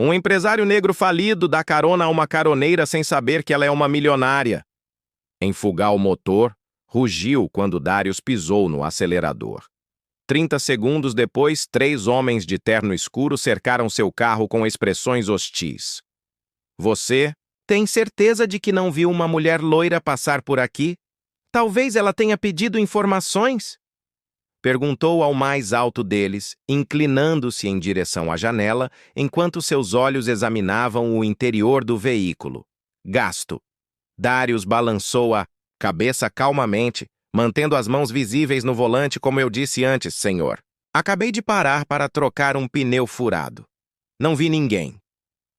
Um empresário negro falido dá carona a uma caroneira sem saber que ela é uma milionária. Enfugar o motor, rugiu quando Darius pisou no acelerador. 30 segundos depois, 3 homens de terno escuro cercaram seu carro com expressões hostis. Você tem certeza de que não viu uma mulher loira passar por aqui? Talvez ela tenha pedido informações? Perguntou ao mais alto deles, inclinando-se em direção à janela, enquanto seus olhos examinavam o interior do veículo. Gasto. Darius balançou a cabeça calmamente, mantendo as mãos visíveis no volante como eu disse antes, senhor. Acabei de parar para trocar um pneu furado. Não vi ninguém.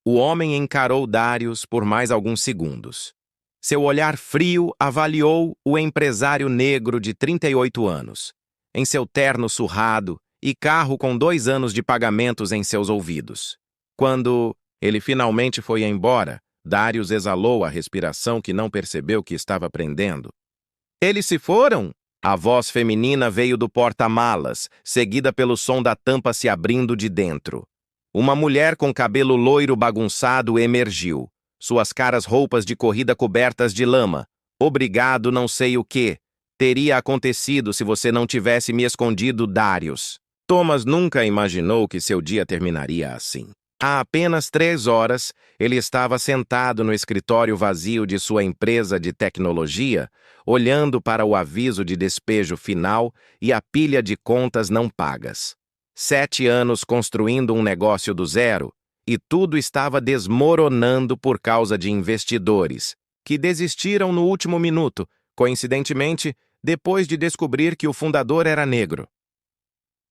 O homem encarou Darius por mais alguns segundos. Seu olhar frio avaliou o empresário negro de 38 anos, em seu terno surrado e carro com 2 anos de pagamentos em seus ouvidos. Quando ele finalmente foi embora, Darius exalou a respiração que não percebeu que estava prendendo. Eles se foram? A voz feminina veio do porta-malas, seguida pelo som da tampa se abrindo de dentro. Uma mulher com cabelo loiro bagunçado emergiu, suas caras roupas de corrida cobertas de lama. Obrigado, não sei o que teria acontecido se você não tivesse me escondido, Darius. Thomas nunca imaginou que seu dia terminaria assim. Há apenas 3 horas, ele estava sentado no escritório vazio de sua empresa de tecnologia, olhando para o aviso de despejo final e a pilha de contas não pagas. 7 anos construindo um negócio do zero, e tudo estava desmoronando por causa de investidores, que desistiram no último minuto, coincidentemente, depois de descobrir que o fundador era negro.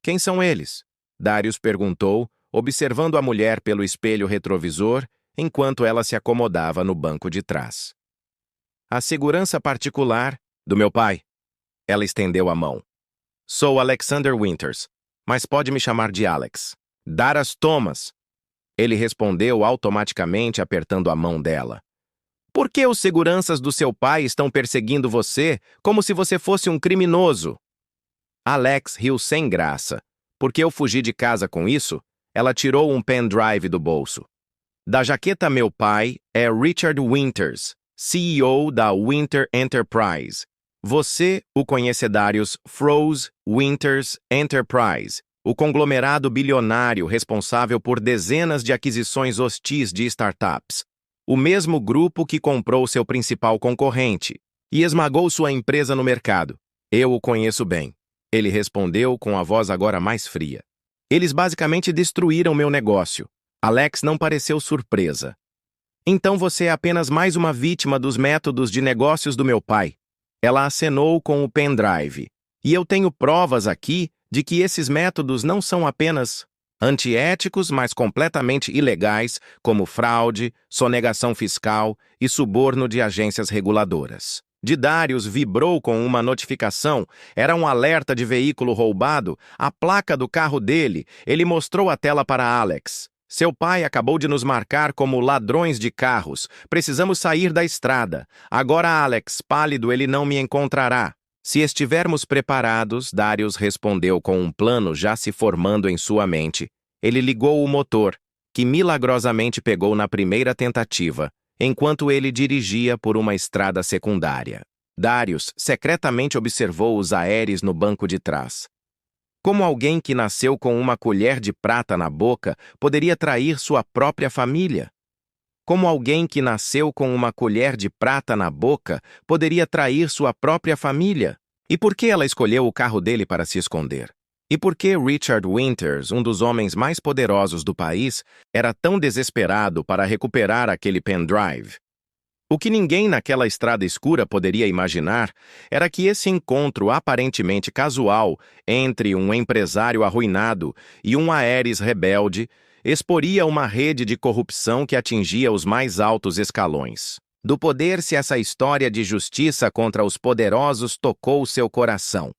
Quem são eles? Darius perguntou, observando a mulher pelo espelho retrovisor, enquanto ela se acomodava no banco de trás. A segurança particular do meu pai. Ela estendeu a mão. Sou Alexander Winters, mas pode me chamar de Alex. Darius Thomas. Ele respondeu automaticamente, apertando a mão dela. Por que os seguranças do seu pai estão perseguindo você como se você fosse um criminoso? Alex riu sem graça. Porque eu fugi de casa com isso? Ela tirou um pendrive do bolso. Da jaqueta meu pai é Richard Winters, CEO da Winter Enterprise. Você o conhece, Darius Froze Winters Enterprise, o conglomerado bilionário responsável por dezenas de aquisições hostis de startups. O mesmo grupo que comprou seu principal concorrente e esmagou sua empresa no mercado. Eu o conheço bem. Ele respondeu com a voz agora mais fria. Eles basicamente destruíram meu negócio. Alex não pareceu surpresa. Então você é apenas mais uma vítima dos métodos de negócios do meu pai. Ela acenou com o pendrive. E eu tenho provas aqui de que esses métodos não são apenas antiéticos, mas completamente ilegais, como fraude, sonegação fiscal e suborno de agências reguladoras. Darius vibrou com uma notificação. Era um alerta de veículo roubado, a placa do carro dele. Ele mostrou a tela para Alex. Seu pai acabou de nos marcar como ladrões de carros. Precisamos sair da estrada. Agora, Alex, pálido, ele não me encontrará. Se estivermos preparados, Darius respondeu com um plano já se formando em sua mente. Ele ligou o motor, que milagrosamente pegou na primeira tentativa, enquanto ele dirigia por uma estrada secundária. Darius secretamente observou os aéreos no banco de trás. Como alguém que nasceu com uma colher de prata na boca poderia trair sua própria família? Como alguém que nasceu com uma colher de prata na boca poderia trair sua própria família? E por que ela escolheu o carro dele para se esconder? E por que Richard Winters, um dos homens mais poderosos do país, era tão desesperado para recuperar aquele pendrive? O que ninguém naquela estrada escura poderia imaginar era que esse encontro aparentemente casual entre um empresário arruinado e um Aeres rebelde exporia uma rede de corrupção que atingia os mais altos escalões do poder. Se essa história de justiça contra os poderosos tocou seu coração,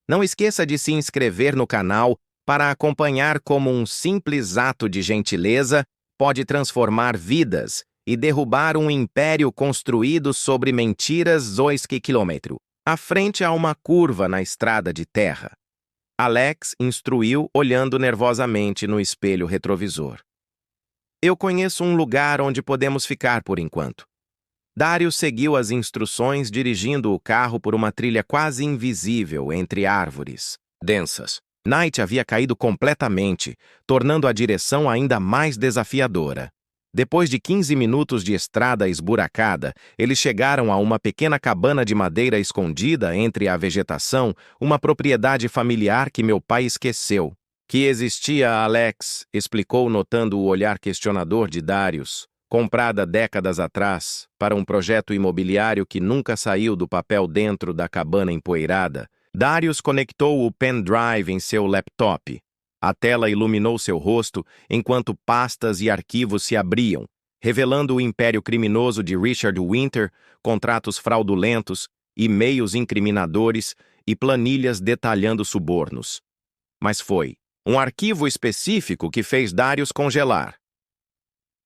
não esqueça de se inscrever no canal para acompanhar como um simples ato de gentileza pode transformar vidas e derrubar um império construído sobre mentiras. 2 km à frente há uma curva na estrada de terra. Alex instruiu, olhando nervosamente no espelho retrovisor. Eu conheço um lugar onde podemos ficar por enquanto. Darius seguiu as instruções, dirigindo o carro por uma trilha quase invisível entre árvores densas. Night havia caído completamente, tornando a direção ainda mais desafiadora. Depois de 15 minutos de estrada esburacada, eles chegaram a uma pequena cabana de madeira escondida entre a vegetação, uma propriedade familiar que meu pai esqueceu. Que existia, Alex, explicou notando o olhar questionador de Darius, comprada décadas atrás, para um projeto imobiliário que nunca saiu do papel dentro da cabana empoeirada. Darius conectou o pendrive em seu laptop. A tela iluminou seu rosto enquanto pastas e arquivos se abriam, revelando o império criminoso de Richard Winter, contratos fraudulentos, e-mails incriminadores e planilhas detalhando subornos. Mas foi um arquivo específico que fez Darius congelar.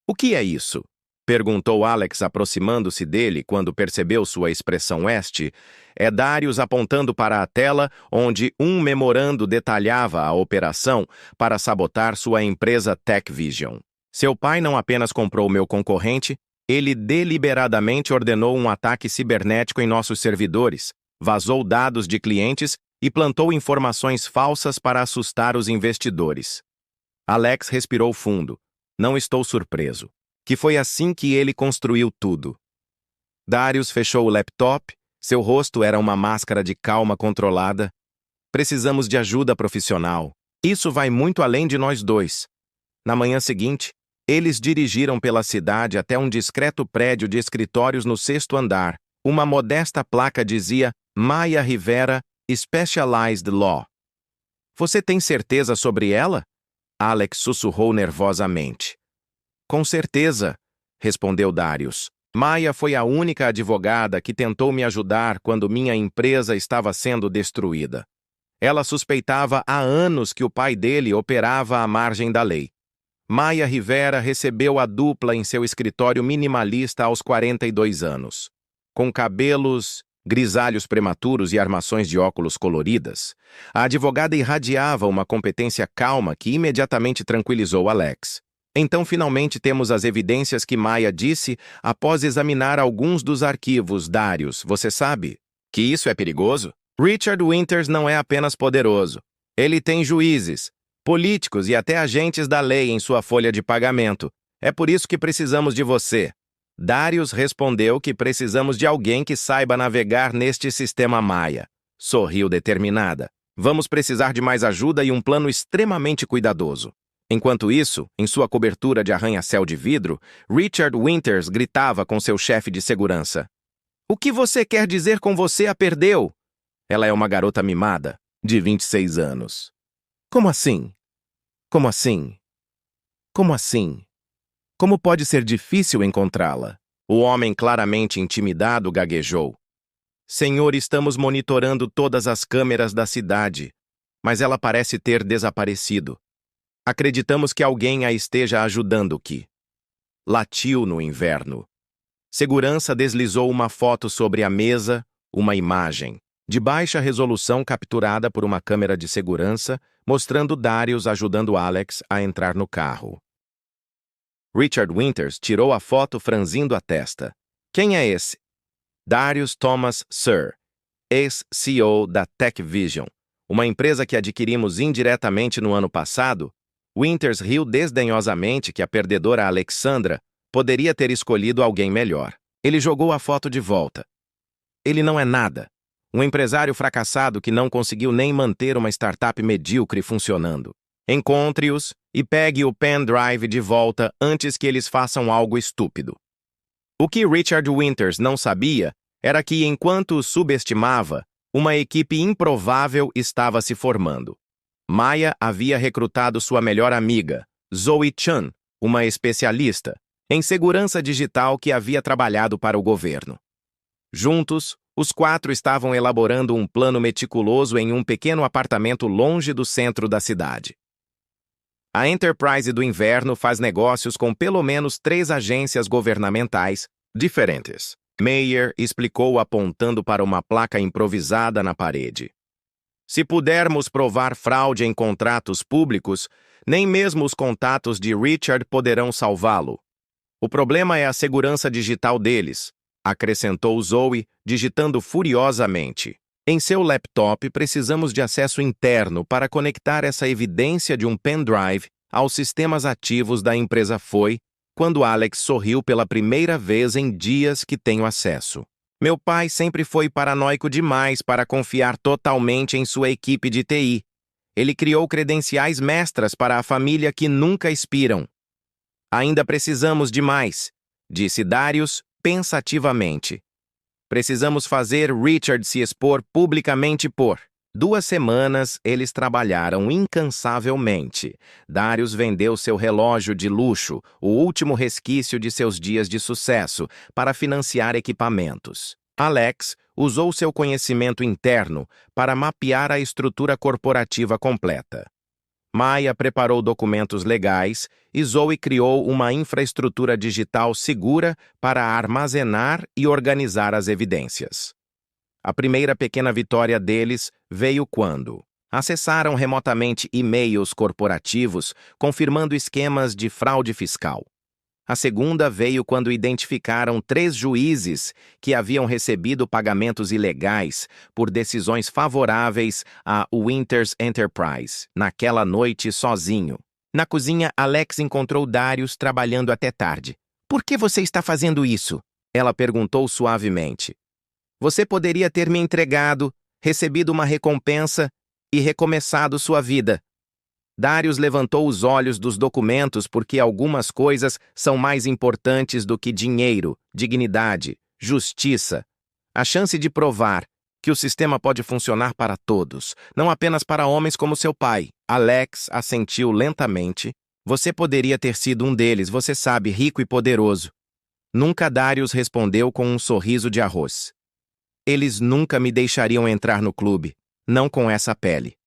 "O que é isso?" perguntou Alex, aproximando-se dele quando percebeu sua expressão este. É Darius apontando para a tela onde um memorando detalhava a operação para sabotar sua empresa Tech Vision. Seu pai não apenas comprou meu concorrente, ele deliberadamente ordenou um ataque cibernético em nossos servidores, vazou dados de clientes e plantou informações falsas para assustar os investidores. Alex respirou fundo. Não estou surpreso. Que foi assim que ele construiu tudo. Darius fechou o laptop, seu rosto era uma máscara de calma controlada. Precisamos de ajuda profissional. Isso vai muito além de nós dois. Na manhã seguinte, eles dirigiram pela cidade até um discreto prédio de escritórios no 6º andar. Uma modesta placa dizia Maya Rivera, Specialized Law. Você tem certeza sobre ela? Alex sussurrou nervosamente. Com certeza, respondeu Darius. Maya foi a única advogada que tentou me ajudar quando minha empresa estava sendo destruída. Ela suspeitava há anos que o pai dele operava à margem da lei. Maya Rivera recebeu a dupla em seu escritório minimalista aos 42 anos. Com cabelos grisalhos prematuros e armações de óculos coloridas, a advogada irradiava uma competência calma que imediatamente tranquilizou Alex. Então, finalmente, temos as evidências que Maya disse após examinar alguns dos arquivos. Darius, você sabe que isso é perigoso? Richard Winters não é apenas poderoso. Ele tem juízes, políticos e até agentes da lei em sua folha de pagamento. É por isso que precisamos de você. Darius respondeu que precisamos de alguém que saiba navegar neste sistema Maya. Sorriu determinada. Vamos precisar de mais ajuda e um plano extremamente cuidadoso. Enquanto isso, em sua cobertura de arranha-céu de vidro, Richard Winters gritava com seu chefe de segurança. "O que você quer dizer com você a perdeu?" Ela é uma garota mimada, de 26 anos. Como assim? Como assim? Como assim? Como pode ser difícil encontrá-la? O homem, claramente intimidado, gaguejou. Senhor, estamos monitorando todas as câmeras da cidade, mas ela parece ter desaparecido. Acreditamos que alguém a esteja ajudando aqui. Latiu no inverno. Segurança deslizou uma foto sobre a mesa, uma imagem, de baixa resolução capturada por uma câmera de segurança, mostrando Darius ajudando Alex a entrar no carro. Richard Winters tirou a foto franzindo a testa. Quem é esse? Darius Thomas Sir, ex-CEO da Tech Vision, uma empresa que adquirimos indiretamente no ano passado. Winters riu desdenhosamente que a perdedora Alexandra poderia ter escolhido alguém melhor. Ele jogou a foto de volta. Ele não é nada. Um empresário fracassado que não conseguiu nem manter uma startup medíocre funcionando. Encontre-os e pegue o pendrive de volta antes que eles façam algo estúpido. O que Richard Winters não sabia era que, enquanto o subestimava, uma equipe improvável estava se formando. Maya havia recrutado sua melhor amiga, Zoe Chan, uma especialista em segurança digital que havia trabalhado para o governo. Juntos, os 4 estavam elaborando um plano meticuloso em um pequeno apartamento longe do centro da cidade. A Enterprise do Inverno faz negócios com pelo menos 3 agências governamentais diferentes. Meyer explicou apontando para uma placa improvisada na parede. Se pudermos provar fraude em contratos públicos, Nem mesmo os contatos de Richard poderão salvá-lo. O problema é a segurança digital deles, acrescentou Zoe, digitando furiosamente. Em seu laptop, precisamos de acesso interno para conectar essa evidência de um pendrive aos sistemas ativos da empresa. Foi quando Alex sorriu pela primeira vez em dias que tenho acesso. Meu pai sempre foi paranoico demais para confiar totalmente em sua equipe de TI. Ele criou credenciais mestras para a família que nunca expiram. Ainda precisamos de mais, disse Darius pensativamente. Precisamos fazer Richard se expor publicamente por 2 semanas. Eles trabalharam incansavelmente. Darius vendeu seu relógio de luxo, o último resquício de seus dias de sucesso, para financiar equipamentos. Alex usou seu conhecimento interno para mapear a estrutura corporativa completa. Maya preparou documentos legais e Zoe criou uma infraestrutura digital segura para armazenar e organizar as evidências. A primeira pequena vitória deles veio quando acessaram remotamente e-mails corporativos confirmando esquemas de fraude fiscal. A segunda veio quando identificaram 3 juízes que haviam recebido pagamentos ilegais por decisões favoráveis a Winters Enterprise, naquela noite sozinho. Na cozinha, Alex encontrou Darius trabalhando até tarde. "Por que você está fazendo isso?" ela perguntou suavemente. "Você poderia ter me entregado, recebido uma recompensa e recomeçado sua vida." Darius levantou os olhos dos documentos porque algumas coisas são mais importantes do que dinheiro, dignidade, justiça. A chance de provar que o sistema pode funcionar para todos, não apenas para homens como seu pai. Alex assentiu lentamente. "Você poderia ter sido um deles, você sabe, rico e poderoso." Nunca. Darius respondeu com um sorriso de arroz. "Eles nunca me deixariam entrar no clube, não com essa pele."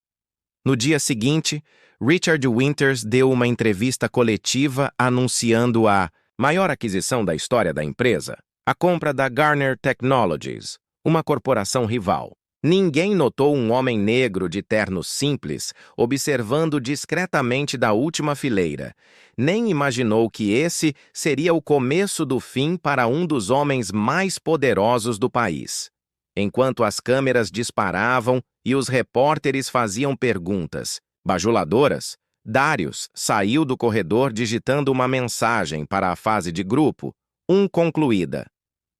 No dia seguinte, Richard Winters deu uma entrevista coletiva anunciando a maior aquisição da história da empresa, a compra da Garner Technologies, uma corporação rival. Ninguém notou um homem negro de terno simples observando discretamente da última fileira. Nem imaginou que esse seria o começo do fim para um dos homens mais poderosos do país. Enquanto as câmeras disparavam e os repórteres faziam perguntas bajuladoras, Darius saiu do corredor digitando uma mensagem para a fase de grupo, concluída.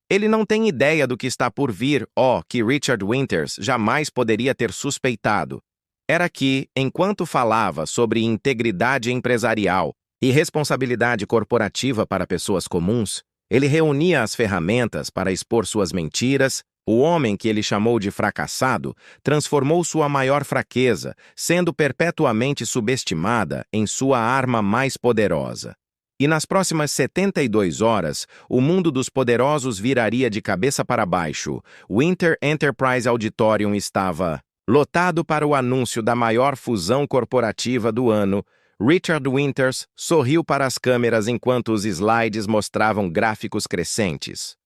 Ele não tem ideia do que está por vir, que Richard Winters jamais poderia ter suspeitado. Era que, enquanto falava sobre integridade empresarial e responsabilidade corporativa para pessoas comuns, ele reunia as ferramentas para expor suas mentiras. O homem que ele chamou de fracassado transformou sua maior fraqueza, sendo perpetuamente subestimada, em sua arma mais poderosa. E nas próximas 72 horas, o mundo dos poderosos viraria de cabeça para baixo. O Winter Enterprise Auditorium estava lotado para o anúncio da maior fusão corporativa do ano. Richard Winters sorriu para as câmeras enquanto os slides mostravam gráficos crescentes.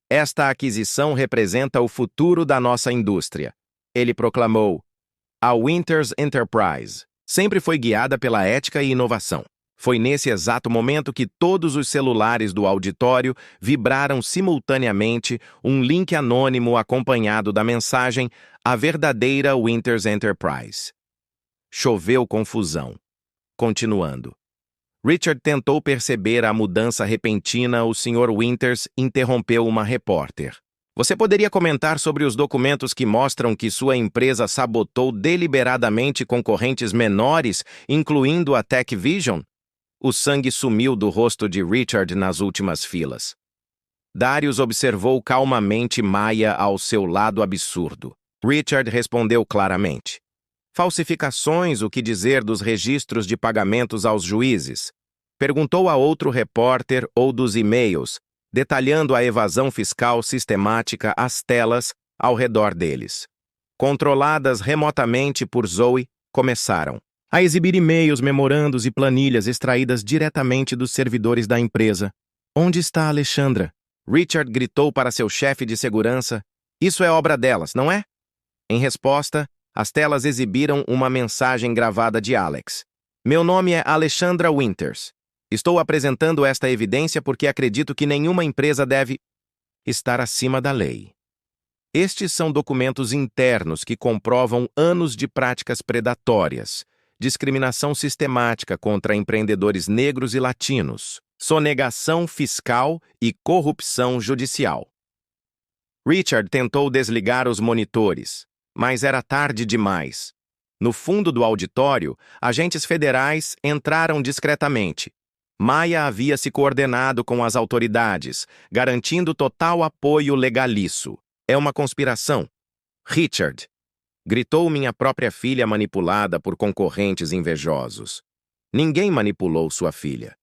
"Esta aquisição representa o futuro da nossa indústria", ele proclamou. A Winters Enterprise sempre foi guiada pela ética e inovação. Foi nesse exato momento que todos os celulares do auditório vibraram simultaneamente, um link anônimo acompanhado da mensagem "A verdadeira Winters Enterprise." Choveu confusão. Continuando. Richard tentou perceber a mudança repentina. O Sr. Winters interrompeu uma repórter. "Você poderia comentar sobre os documentos que mostram que sua empresa sabotou deliberadamente concorrentes menores, incluindo a Tech Vision?" O sangue sumiu do rosto de Richard nas últimas filas. Darius observou calmamente Maya ao seu lado absurdo. Richard respondeu claramente. "Falsificações, o que dizer dos registros de pagamentos aos juízes?" Perguntou a outro repórter, ou dos e-mails, detalhando a evasão fiscal sistemática às telas ao redor deles. Controladas remotamente por Zoe, começaram a exibir e-mails, memorandos e planilhas extraídas diretamente dos servidores da empresa. "Onde está a Alexandra?" Richard gritou para seu chefe de segurança. "Isso é obra delas, não é?" Em resposta, as telas exibiram uma mensagem gravada de Alex. Meu nome é Alexandra Winters. Estou apresentando esta evidência porque acredito que nenhuma empresa deve estar acima da lei. Estes são documentos internos que comprovam anos de práticas predatórias, discriminação sistemática contra empreendedores negros e latinos, sonegação fiscal e corrupção judicial. Richard tentou desligar os monitores, mas era tarde demais. No fundo do auditório, agentes federais entraram discretamente. Maia havia se coordenado com as autoridades, garantindo total apoio legaliço. É uma conspiração. Richard, gritou minha própria filha manipulada por concorrentes invejosos. Ninguém manipulou sua filha.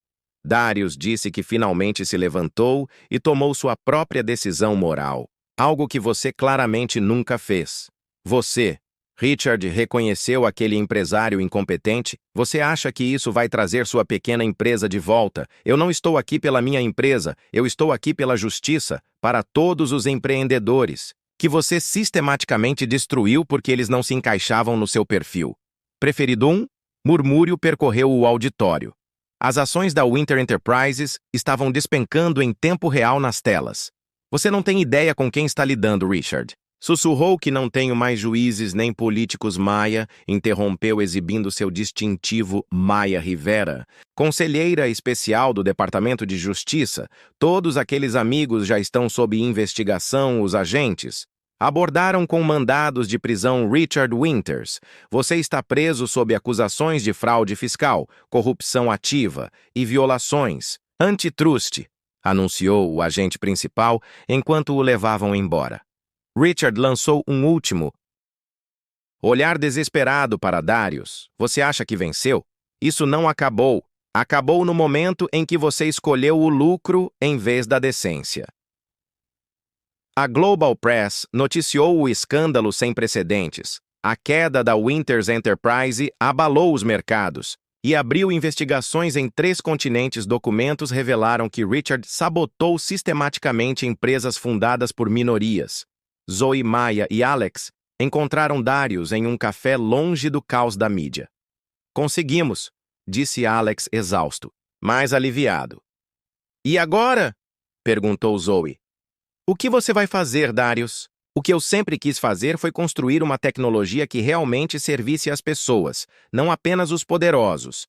Darius disse que finalmente se levantou e tomou sua própria decisão moral, algo que você claramente nunca fez. Você, Richard, reconheceu aquele empresário incompetente? Você acha que isso vai trazer sua pequena empresa de volta? Eu não estou aqui pela minha empresa, eu estou aqui pela justiça, para todos os empreendedores, que você sistematicamente destruiu porque eles não se encaixavam no seu perfil. Preferido um? Murmúrio percorreu o auditório. As ações da Winter Enterprises estavam despencando em tempo real nas telas. Você não tem ideia com quem está lidando, Richard. Sussurrou que não tenho mais juízes nem políticos Maia, interrompeu exibindo seu distintivo Maia Rivera. Conselheira especial do Departamento de Justiça, todos aqueles amigos já estão sob investigação, os agentes. Abordaram com mandados de prisão Richard Winters. Você está preso sob acusações de fraude fiscal, corrupção ativa e violações. Antitrust, anunciou o agente principal enquanto o levavam embora. Richard lançou um último olhar desesperado para Darius. Você acha que venceu? Isso não acabou. Acabou no momento em que você escolheu o lucro em vez da decência. A Global Press noticiou o escândalo sem precedentes. A queda da Winters Enterprise abalou os mercados e abriu investigações em 3 continentes. Documentos revelaram que Richard sabotou sistematicamente empresas fundadas por minorias. Zoe, Maia e Alex encontraram Darius em um café longe do caos da mídia. Conseguimos, disse Alex exausto, mas aliviado. E agora? Perguntou Zoe. O que você vai fazer, Darius? O que eu sempre quis fazer foi construir uma tecnologia que realmente servisse às pessoas, não apenas os poderosos.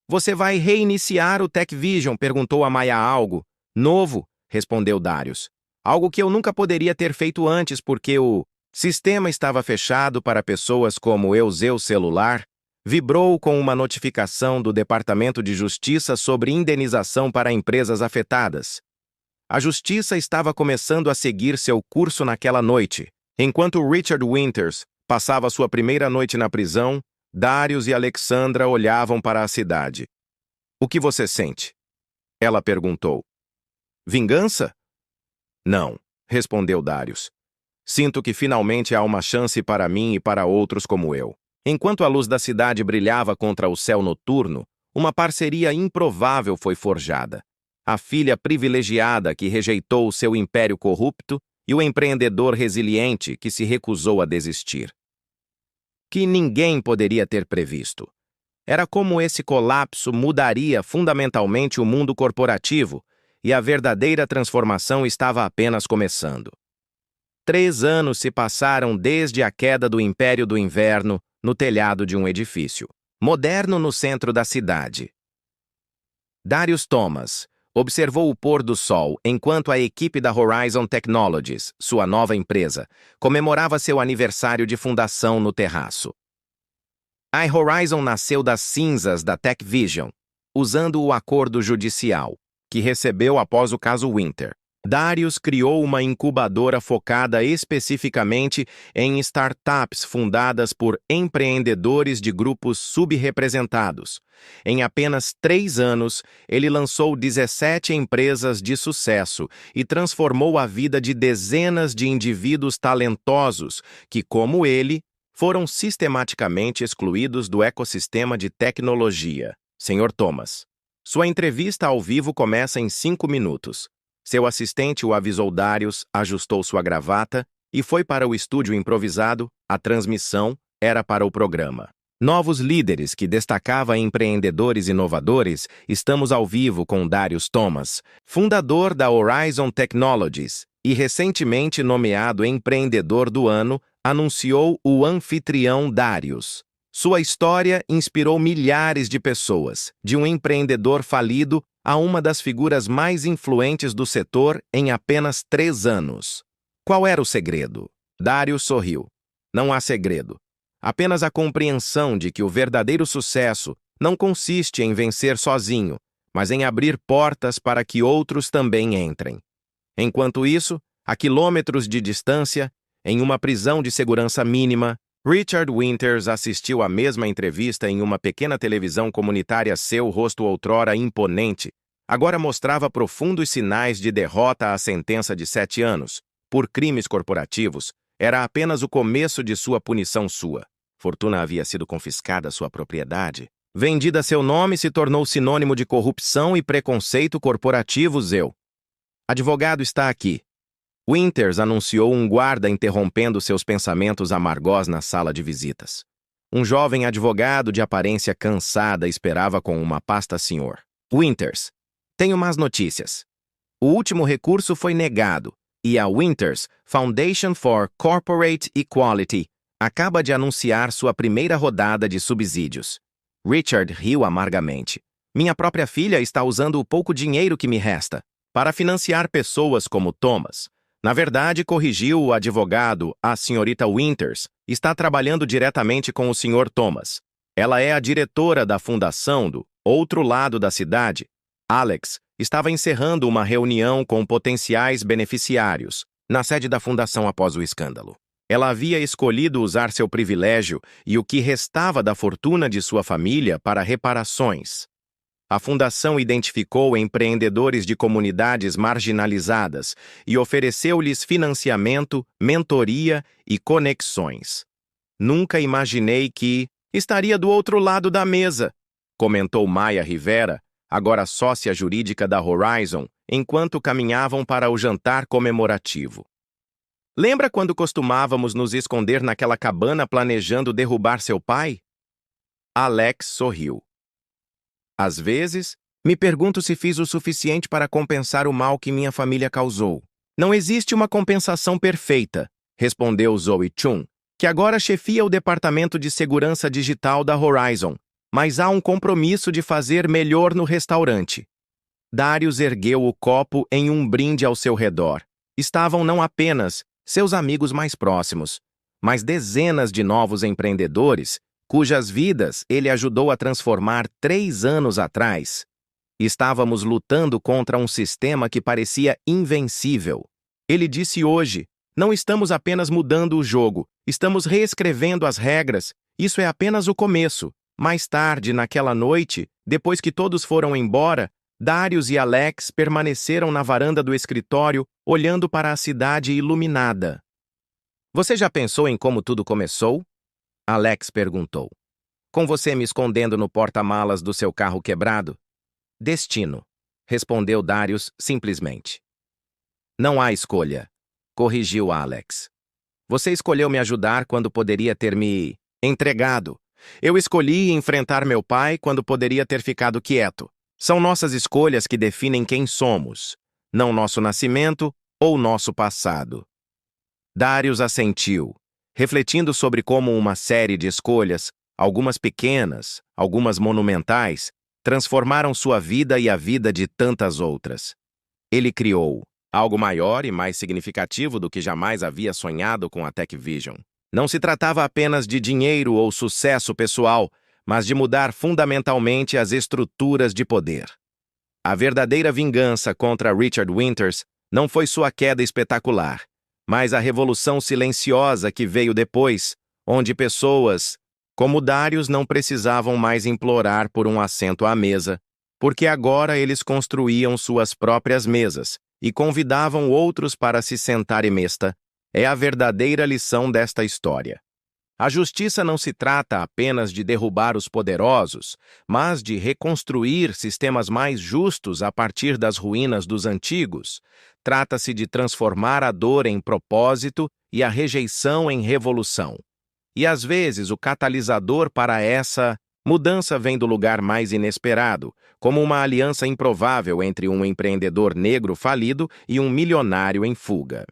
Você vai reiniciar o Tech Vision? Perguntou a Maia. Algo novo, respondeu Darius. Algo que eu nunca poderia ter feito antes porque o sistema estava fechado para pessoas como eu. Seu celular vibrou com uma notificação do Departamento de Justiça sobre indenização para empresas afetadas. A justiça estava começando a seguir seu curso naquela noite. Enquanto Richard Winters passava sua primeira noite na prisão, Darius e Alexandra olhavam para a cidade. O que você sente? Ela perguntou. Vingança? Não, respondeu Darius. Sinto que finalmente há uma chance para mim e para outros como eu. Enquanto a luz da cidade brilhava contra o céu noturno, uma parceria improvável foi forjada. A filha privilegiada que rejeitou o seu império corrupto e o empreendedor resiliente que se recusou a desistir. Que ninguém poderia ter previsto. Era como esse colapso mudaria fundamentalmente o mundo corporativo, e a verdadeira transformação estava apenas começando. 3 anos se passaram desde a queda do Império do Inverno no telhado de um edifício moderno no centro da cidade. Darius Thomas observou o pôr do sol enquanto a equipe da Horizon Technologies, sua nova empresa, comemorava seu aniversário de fundação no terraço. A Horizon nasceu das cinzas da Tech Vision, usando o acordo judicial que recebeu após o caso Winter. Darius criou uma incubadora focada especificamente em startups fundadas por empreendedores de grupos subrepresentados. Em apenas 3 anos, ele lançou 17 empresas de sucesso e transformou a vida de dezenas de indivíduos talentosos que, como ele, foram sistematicamente excluídos do ecossistema de tecnologia. Sr. Thomas. Sua entrevista ao vivo começa em 5 minutos. Seu assistente o avisou. Darius ajustou sua gravata e foi para o estúdio improvisado. A transmissão era para o programa. Novos líderes que destacava empreendedores inovadores. Estamos ao vivo com Darius Thomas, fundador da Horizon Technologies e recentemente nomeado empreendedor do ano, anunciou o anfitrião Darius. Sua história inspirou milhares de pessoas, de um empreendedor falido a uma das figuras mais influentes do setor em apenas 3 anos. Qual era o segredo? Darius sorriu. Não há segredo. Apenas a compreensão de que o verdadeiro sucesso não consiste em vencer sozinho, mas em abrir portas para que outros também entrem. Enquanto isso, a quilômetros de distância, em uma prisão de segurança mínima, Richard Winters assistiu à mesma entrevista em uma pequena televisão comunitária. Seu rosto outrora imponente, agora mostrava profundos sinais de derrota. A sentença de 7 anos, por crimes corporativos, era apenas o começo de sua punição. Sua fortuna havia sido confiscada, sua propriedade vendida. Seu nome se tornou sinônimo de corrupção e preconceito corporativo. Seu advogado está aqui. Winters anunciou um guarda interrompendo seus pensamentos amargos na sala de visitas. Um jovem advogado de aparência cansada esperava com uma pasta. Sr. Winters, tenho más notícias. O último recurso foi negado e a Winters Foundation for Corporate Equality acaba de anunciar sua primeira rodada de subsídios. Richard riu amargamente. Minha própria filha está usando o pouco dinheiro que me resta para financiar pessoas como Thomas. Na verdade, corrigiu o advogado, a senhorita Winters está trabalhando diretamente com o Sr. Thomas. Ela é a diretora da fundação do outro lado da cidade. Alex estava encerrando uma reunião com potenciais beneficiários na sede da fundação após o escândalo. Ela havia escolhido usar seu privilégio e o que restava da fortuna de sua família para reparações. A fundação identificou empreendedores de comunidades marginalizadas e ofereceu-lhes financiamento, mentoria e conexões. Nunca imaginei que estaria do outro lado da mesa, comentou Maia Rivera, agora sócia jurídica da Horizon, enquanto caminhavam para o jantar comemorativo. Lembra quando costumávamos nos esconder naquela cabana planejando derrubar seu pai? Alex sorriu. Às vezes, me pergunto se fiz o suficiente para compensar o mal que minha família causou. Não existe uma compensação perfeita, respondeu Zoe Chun, que agora chefia o Departamento de Segurança Digital da Horizon, mas há um compromisso de fazer melhor no restaurante. Darius ergueu o copo em um brinde ao seu redor. Estavam não apenas seus amigos mais próximos, mas dezenas de novos empreendedores, cujas vidas ele ajudou a transformar 3 anos atrás. Estávamos lutando contra um sistema que parecia invencível. Ele disse hoje, não estamos apenas mudando o jogo, estamos reescrevendo as regras, isso é apenas o começo. Mais tarde, naquela noite, depois que todos foram embora, Darius e Alex permaneceram na varanda do escritório, olhando para a cidade iluminada. Você já pensou em como tudo começou? Alex perguntou. Com você me escondendo no porta-malas do seu carro quebrado? Destino, respondeu Darius simplesmente. Não há escolha, corrigiu Alex. Você escolheu me ajudar quando poderia ter me entregado. Eu escolhi enfrentar meu pai quando poderia ter ficado quieto. São nossas escolhas que definem quem somos, não nosso nascimento ou nosso passado. Darius assentiu, refletindo sobre como uma série de escolhas, algumas pequenas, algumas monumentais, transformaram sua vida e a vida de tantas outras. Ele criou algo maior e mais significativo do que jamais havia sonhado com a Tech Vision. Não se tratava apenas de dinheiro ou sucesso pessoal, mas de mudar fundamentalmente as estruturas de poder. A verdadeira vingança contra Richard Winters não foi sua queda espetacular, mas a revolução silenciosa que veio depois, onde pessoas como Darius não precisavam mais implorar por um assento à mesa, porque agora eles construíam suas próprias mesas e convidavam outros para se sentar à mesa. É a verdadeira lição desta história. A justiça não se trata apenas de derrubar os poderosos, mas de reconstruir sistemas mais justos a partir das ruínas dos antigos. Trata-se de transformar a dor em propósito e a rejeição em revolução. E às vezes o catalisador para essa mudança vem do lugar mais inesperado, como uma aliança improvável entre um empreendedor negro falido e um milionário em fuga.